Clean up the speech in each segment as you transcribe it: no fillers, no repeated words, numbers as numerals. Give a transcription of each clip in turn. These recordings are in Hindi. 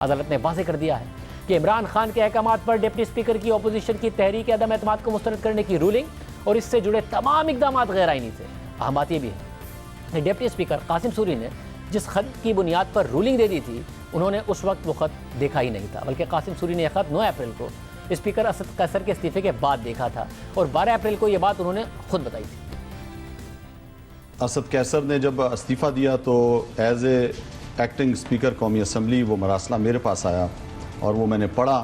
अदालत ने वाज़ेह कर दिया है कि इमरान खान के अहकामात पर डिप्टी स्पीकर की अपोजिशन की तहरीक अदम एतमाद को मुस्तरद करने की रूलिंग और इससे जुड़े तमाम इकदाम गैर आईनी थे। अहम बात यह भी है कि डिप्टी स्पीकर कासिम सूरी ने जिस खत की बुनियाद पर रूलिंग दे दी थी, उन्होंने उस वक्त वो खत देखा ही नहीं था, बल्कि कासिम सूरी ने यह खत 9 अप्रैल को स्पीकर असद कैसर के इस्तीफे के बाद देखा था और 12 अप्रैल को यह बात उन्होंने खुद बताई थी। असद कैसर ने जब इस्तीफ़ा दिया तो एज ए एक्टिंग स्पीकर कौमी असम्बली वो मरासला मेरे पास आया और वो मैंने पढ़ा।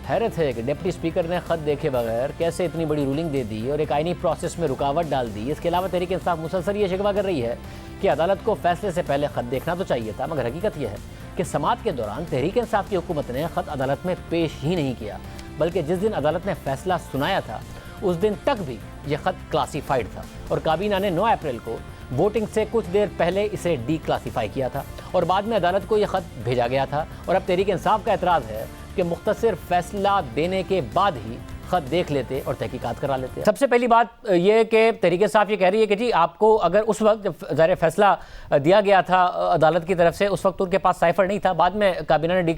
हैरत है कि डिप्टी स्पीकर ने खत देखे बगैर कैसे इतनी बड़ी रूलिंग दे दी और एक आईनी प्रोसेस में रुकावट डाल दी। इसके अलावा तहरीक इंसाफ मुसलसल ये शिकवा कर रही है कि अदालत को फैसले से पहले खत देखना तो चाहिए था, मगर हकीकत यह है कि समाअत के दौरान तहरीक इंसाफ की हुकूमत ने खत अदालत में पेश ही नहीं किया, बल्कि जिस दिन अदालत ने फैसला सुनाया था उस दिन तक भी यह खत क्लासीफाइड था और काबीना ने 9 अप्रैल को वोटिंग से कुछ देर पहले इसे डी क्लासीफाई किया था और बाद में अदालत को यह खत भेजा गया था। और अब तहरीक इंसाफ का एतराज़ है कि मुख्तसर फैसला देने के बाद ही खत देख लेते और तहकीकात करा लेते। सबसे पहली बात यह कि तहरीक इंसाफ ये कह रही है कि जी आपको अगर उस वक्त जब ज़ाहिर फैसला दिया गया था अदालत की तरफ से, उस वक्त उनके पास साइफर नहीं था, बाद में काबीना ने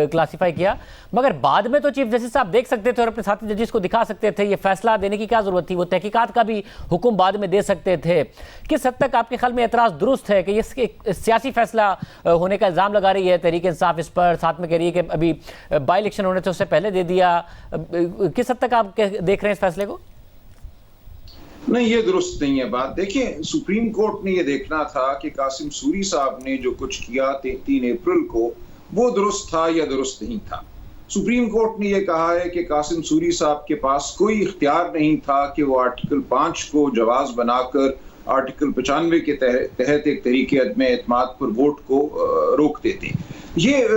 क्लासीफाई किया, मगर बाद में तो चीफ जस्टिस साहब देख सकते थे और अपने साथी जजेस को दिखा सकते थे। ये फैसला देने की क्या ज़रूरत थी? वो तहकीकात का भी हुक्म बाद में दे सकते थे। किस हद तक आपके ख्याल में एतराज़ दुरुस्त है कि ये सियासी फैसला होने का इल्ज़ाम लगा रही है तहरीक इंसाफ इस पर, साथ में कह रही है कि अभी बाई इलेक्शन होने थे उससे पहले दे दिया? किस तक आप देख रहे हैं इस फैसले को? नहीं, ये दुरुस्त नहीं है बात। देखिए, सुप्रीम कोर्ट ने ये देखना था कि कासिम सूरी साहब ने जो कुछ किया 3 अप्रैल को वो दुरुस्त था या दुरुस्त नहीं था। सुप्रीम कोर्ट ने ये कहा है कि कासिम सूरी साहब के पास कोई इख्तियार नहीं था कि वो आर्टिकल 5 को जवाज बनाकर आर्टिकल 95 के तहत एक तरीके अदम एतमाद पर वोट को रोक देते। ये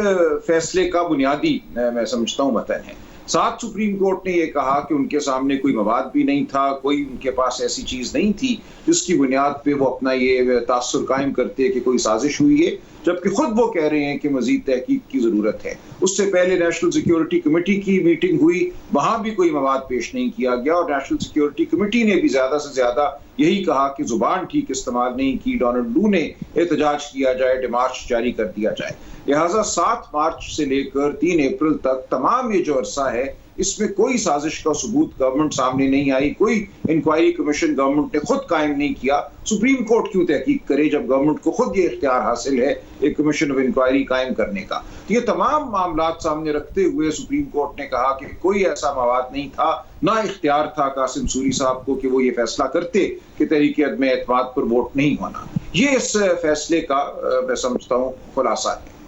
फैसले का बुनियादी मैं समझता हूँ मतन है। साथ सुप्रीम कोर्ट ने यह कहा कि उनके सामने कोई मवाद भी नहीं था, कोई उनके पास ऐसी चीज नहीं थी जिसकी बुनियाद पे वो अपना ये तासुर कायम करते कि कोई साजिश हुई है, जबकि खुद वो कह रहे हैं कि मजीद तहकीक की जरूरत है। उससे पहले नेशनल सिक्योरिटी कमेटी की मीटिंग हुई, वहां भी कोई मवाद पेश नहीं किया गया और नेशनल सिक्योरिटी कमेटी ने भी ज्यादा से ज्यादा यही कहा कि जुबान ठीक इस्तेमाल नहीं की, डोनाल्ड लू ने एहतजाज किया जाए, डिमार्च जारी कर दिया जाए। लिहाजा 7 मार्च से लेकर 3 अप्रैल तक तमाम ये जो अरसा है इसमें कोई साजिश का सबूत गवर्नमेंट सामने नहीं आई, कोई इंक्वायरी कमीशन गवर्नमेंट ने खुद कायम नहीं किया। सुप्रीम कोर्ट क्यों तहकीक करे जब गवर्नमेंट को खुद ये इख्तियार हासिल है एक कमीशन ऑफ इंक्वायरी कायम करने का? तो ये तमाम मामला सामने रखते हुए सुप्रीम कोर्ट ने कहा कि कोई ऐसा मवाद नहीं था, ना इख्तियार था कासिम सूरी साहब को कि वो ये फैसला करते कि तहरीक अदम एतमाद पर वोट नहीं होना। ये इस फैसले का मैं समझता हूँ खुलासा है।